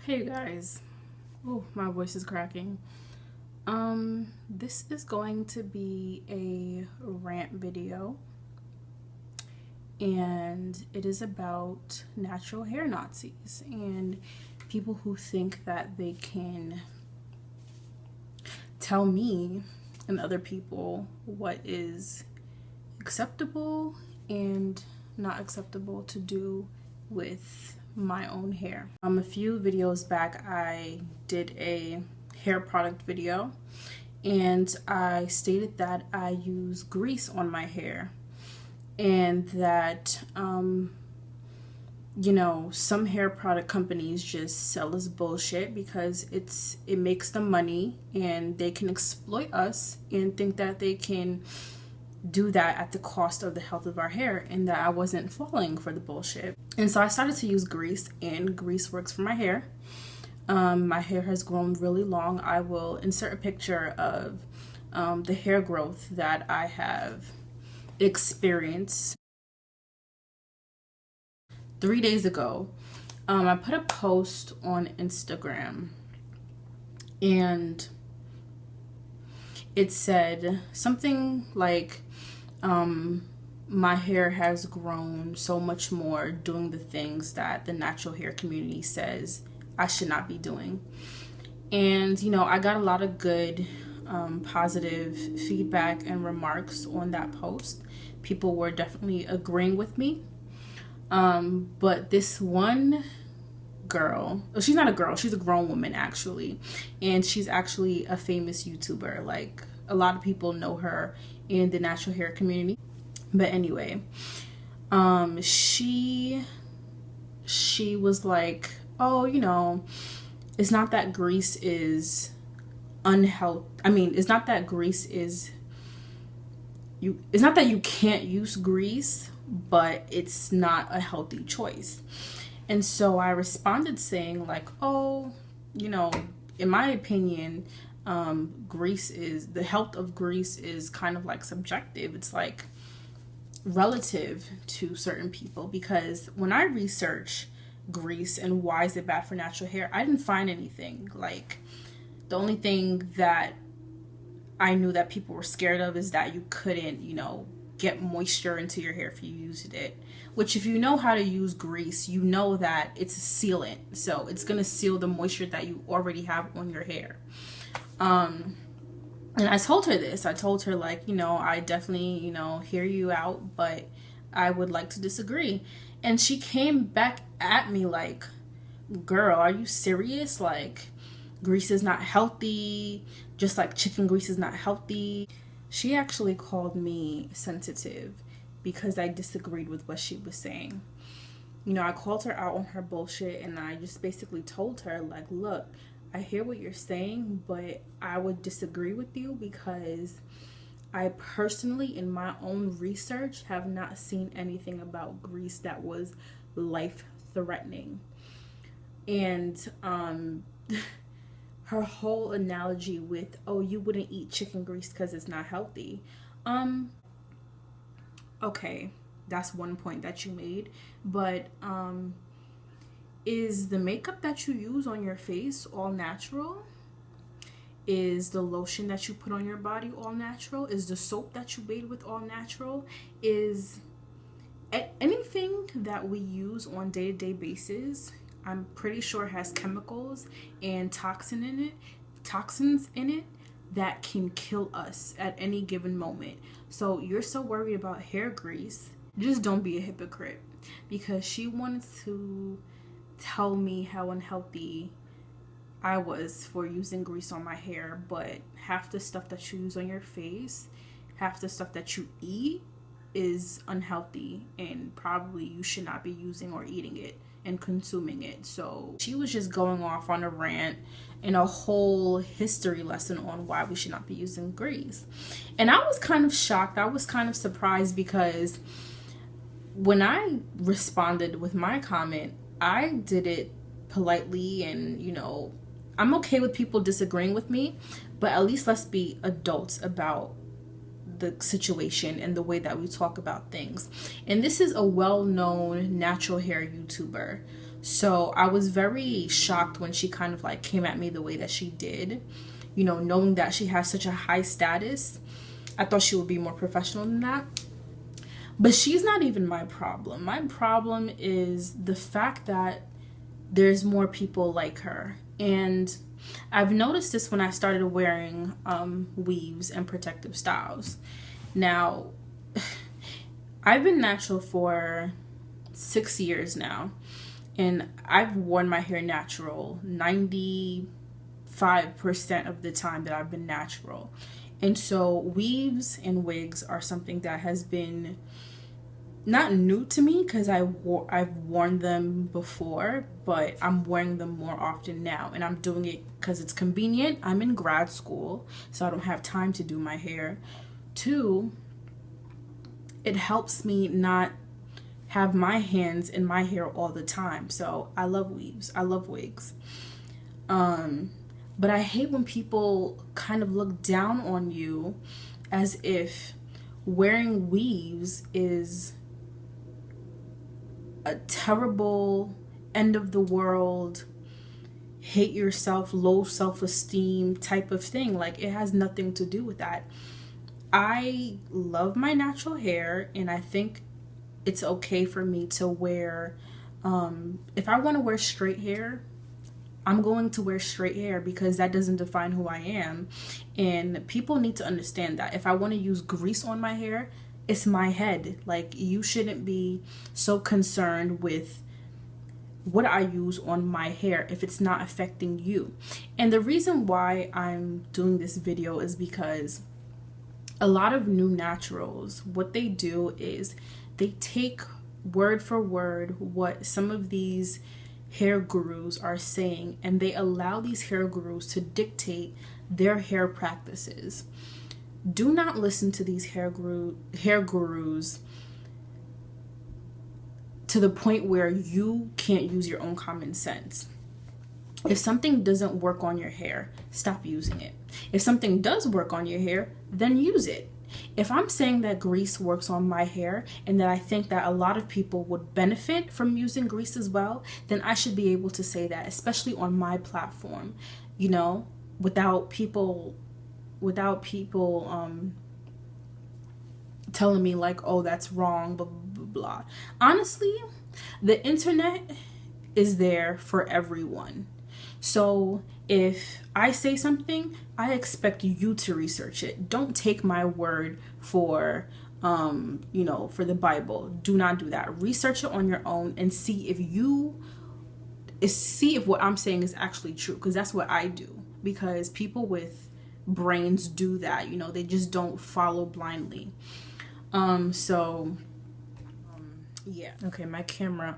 Hey guys. Oh, my voice is cracking. This is going to be a rant video, and it is about natural hair Nazis and people who think that they can tell me and other people what is acceptable and not acceptable to do with my own hair. A few videos back I did a hair product video and I stated that I use grease on my hair and that some hair product companies just sell us bullshit because it makes them money and they can exploit us and think that they can do that at the cost of the health of our hair, and that I wasn't falling for the bullshit. And so I started to use grease, and grease works for my hair. My hair has grown really long. I will insert a picture of the hair growth that I have experienced. 3 days ago, I put a post on Instagram and it said something like, my hair has grown so much more doing the things that the natural hair community says I should not be doing. And, I got a lot of good, positive feedback and remarks on that post. People were definitely agreeing with me. But this one girl, well, she's not a girl, she's a grown woman actually, and she's actually a famous YouTuber. Like, a lot of people know her in the natural hair community. But anyway, she was like, oh, it's not that grease is unhealthy. I mean, it's not that grease is it's not that you can't use grease, but it's not a healthy choice. And so I responded saying like, oh, in my opinion, the health of grease is kind of like subjective. It's like relative to certain people, because when I research grease and why is it bad for natural hair, I didn't find anything. Like, the only thing that I knew that people were scared of is that you couldn't, get moisture into your hair if you used it, which, if you know how to use grease, you know that it's a sealant, so it's gonna seal the moisture that you already have on your hair. And I told her this. I told her, like, I definitely, hear you out, but I would like to disagree. And she came back at me like, girl, are you serious? Like, grease is not healthy, just like chicken grease is not healthy. She actually called me sensitive because I disagreed with what she was saying. I called her out on her bullshit, and I just basically told her, like, look, I hear what you're saying, but I would disagree with you because I personally, in my own research, have not seen anything about grease that was life-threatening. And her whole analogy with, oh, you wouldn't eat chicken grease because it's not healthy. Okay, that's one point that you made, but is the makeup that you use on your face all natural? Is the lotion that you put on your body all natural? Is the soap that you bathe with all natural? Is anything that we use on day-to-day basis, I'm pretty sure, has chemicals and toxins in it that can kill us at any given moment. So you're so worried about hair grease, just don't be a hypocrite, because she wanted to tell me how unhealthy I was for using grease on my hair, but half the stuff that you use on your face, half the stuff that you eat is unhealthy, and probably you should not be using or eating it and consuming it. So she was just going off on a rant and a whole history lesson on why we should not be using grease. And I was kind of shocked. I was kind of surprised, because when I responded with my comment, I did it politely, and I'm okay with people disagreeing with me, but at least let's be adults about the situation and the way that we talk about things. And this is a well-known natural hair YouTuber. So I was very shocked when she kind of like came at me the way that she did, you know, knowing that she has such a high status. I thought she would be more professional than that. But she's not even my problem. My problem is the fact that there's more people like her. And I've noticed this when I started wearing weaves and protective styles. Now, I've been natural for 6 years now. And I've worn my hair natural 95% of the time that I've been natural. And so weaves and wigs are something that has been not new to me, because I've worn them before, but I'm wearing them more often now. And I'm doing it because it's convenient. I'm in grad school, so I don't have time to do my hair. 2, it helps me not have my hands in my hair all the time. So I love weaves. I love wigs. But I hate when people kind of look down on you as if wearing weaves is a terrible, end of the world, hate yourself, low self-esteem type of thing. Like, it has nothing to do with that. I love my natural hair, and I think it's okay for me to wear, if I want to wear straight hair, I'm going to wear straight hair, because that doesn't define who I am. And people need to understand that. If I want to use grease on my hair, it's my head. Like, you shouldn't be so concerned with what I use on my hair if it's not affecting you. And the reason why I'm doing this video is because a lot of new naturals, what they do is they take word for word what some of these hair gurus are saying, and they allow these hair gurus to dictate their hair practices. Do not listen to these hair gurus to the point where you can't use your own common sense. If something doesn't work on your hair, stop using it. If something does work on your hair, then use it. If I'm saying that grease works on my hair, and that I think that a lot of people would benefit from using grease as well, then I should be able to say that, especially on my platform, you know, without people telling me like, oh, that's wrong, blah, blah, blah. Honestly, the internet is there for everyone. So if I say something, I expect you to research it. Don't take my word for, for the Bible. Do not do that. Research it on your own and see if what I'm saying is actually true. Because that's what I do. Because people with brains do that. You know, they just don't follow blindly. Yeah. Okay, my camera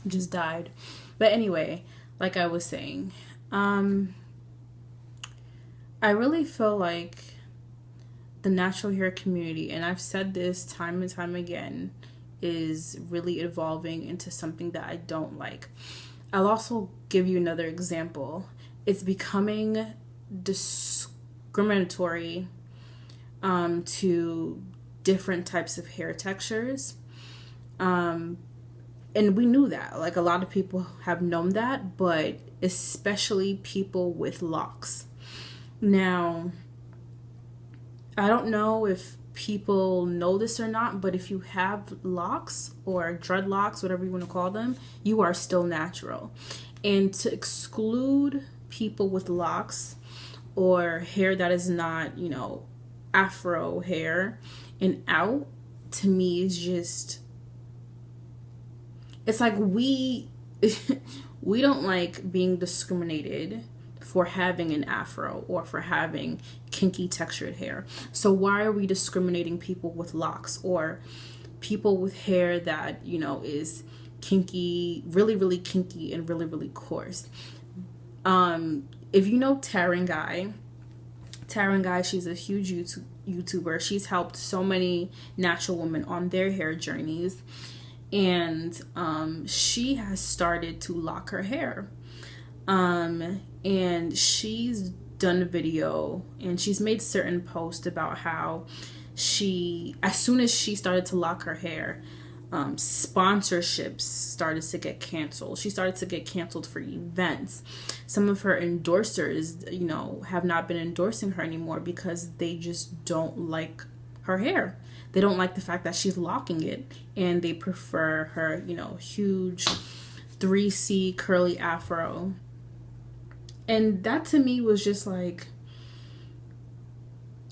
just died. But anyway, like I was saying, I really feel like the natural hair community, and I've said this time and time again, is really evolving into something that I don't like. I'll also give you another example. It's becoming discriminatory to different types of hair textures. And we knew that. Like, a lot of people have known that, but especially people with locks. Now, I don't know if people know this or not, but if you have locks or dreadlocks, whatever you want to call them, you are still natural. And to exclude people with locks or hair that is not, afro hair and out, to me is just, it's like we don't like being discriminated for having an afro or for having kinky textured hair. So why are we discriminating people with locks or people with hair that, is kinky, really, really kinky and really, really coarse? If you know Taryn Guy, she's a huge YouTuber. She's helped so many natural women on their hair journeys. And she has started to lock her hair. And she's done a video and she's made certain posts about how as soon as she started to lock her hair, sponsorships started to get canceled. She started to get canceled for events. Some of her endorsers, you know, have not been endorsing her anymore because they just don't like her hair. They don't like the fact that she's locking it, and they prefer her, you know, huge 3C curly afro. And that to me was just like,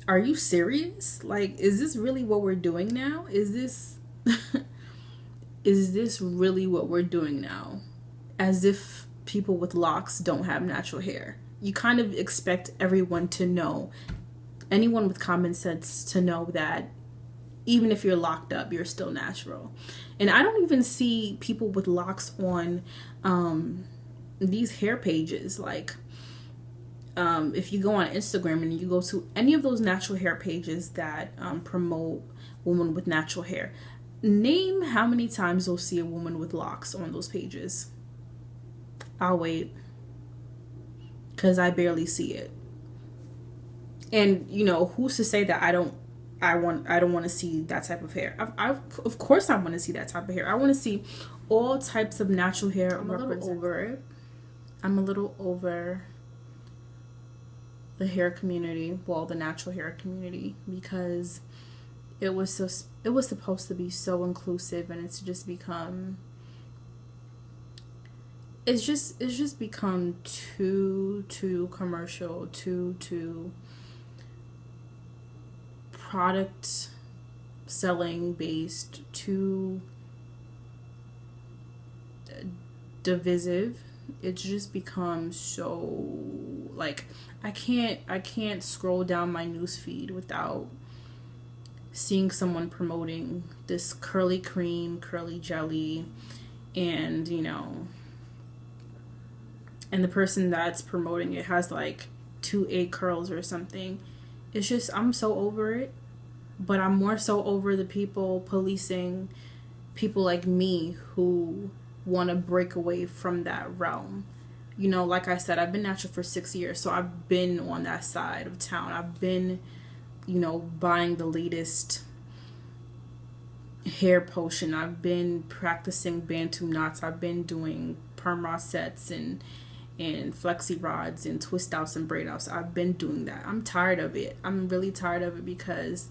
are you serious? Like, is this really what we're doing now? Is this is this really what we're doing now? As if people with locks don't have natural hair. You kind of expect everyone to know, anyone with common sense to know that even if you're locked up, you're still natural. And I don't even see people with locks on these hair pages. Like, if you go on Instagram and you go to any of those natural hair pages that promote women with natural hair, name how many times you'll see a woman with locks on those pages. I'll wait, because I barely see it. And you know, who's to say that I don't want to see that type of hair? Of course I want to see that type of hair. I want to see all types of natural hair. I'm a little over it. I'm a little over the hair community, well, the natural hair community, because it was supposed to be so inclusive, and it's just become too commercial, too product selling based, too divisive. It's just become so, like, I can't scroll down my newsfeed without seeing someone promoting this curly cream, curly jelly, and you know, and the person that's promoting it has like 2 curls or something. It's just, I'm so over it. But I'm more so over the people policing people like me who want to break away from that realm. You know, like I said, I've been natural for 6 years, so I've been on that side of town. I've been, you know, buying the latest hair potion. I've been practicing Bantu knots. I've been doing perm sets and flexi rods and twist outs and braid outs. I've been doing that. I'm tired of it. I'm really tired of it, because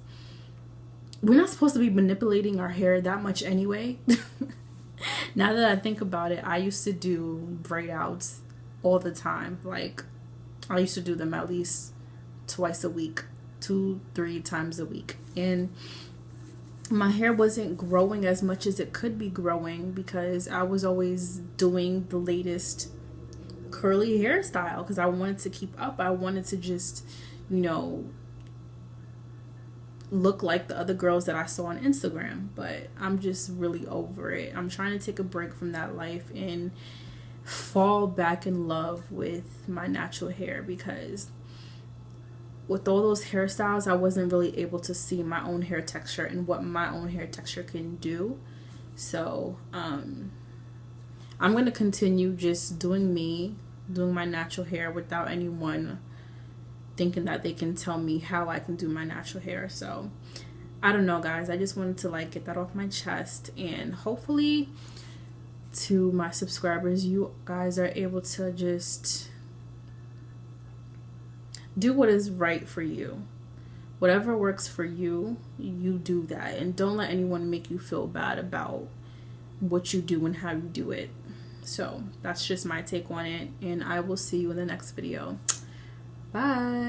we're not supposed to be manipulating our hair that much anyway. Now that I think about it, I used to do braid outs all the time. Like, I used to do them at least twice a week, 2-3 times a week. And my hair wasn't growing as much as it could be growing, because I was always doing the latest curly hairstyle, because I wanted to keep up. I wanted to just, you know, look like the other girls that I saw on Instagram. But I'm just really over it. I'm trying to take a break from that life and fall back in love with my natural hair, because with all those hairstyles, I wasn't really able to see my own hair texture and what my own hair texture can do. So I'm going to continue just doing my natural hair without anyone thinking that they can tell me how I can do my natural hair. So I don't know, guys. I just wanted to like get that off my chest, and hopefully to my subscribers, you guys are able to just do what is right for you. Whatever works for you, you do that, and don't let anyone make you feel bad about what you do and how you do it. So that's just my take on it, and I will see you in the next video. Bye.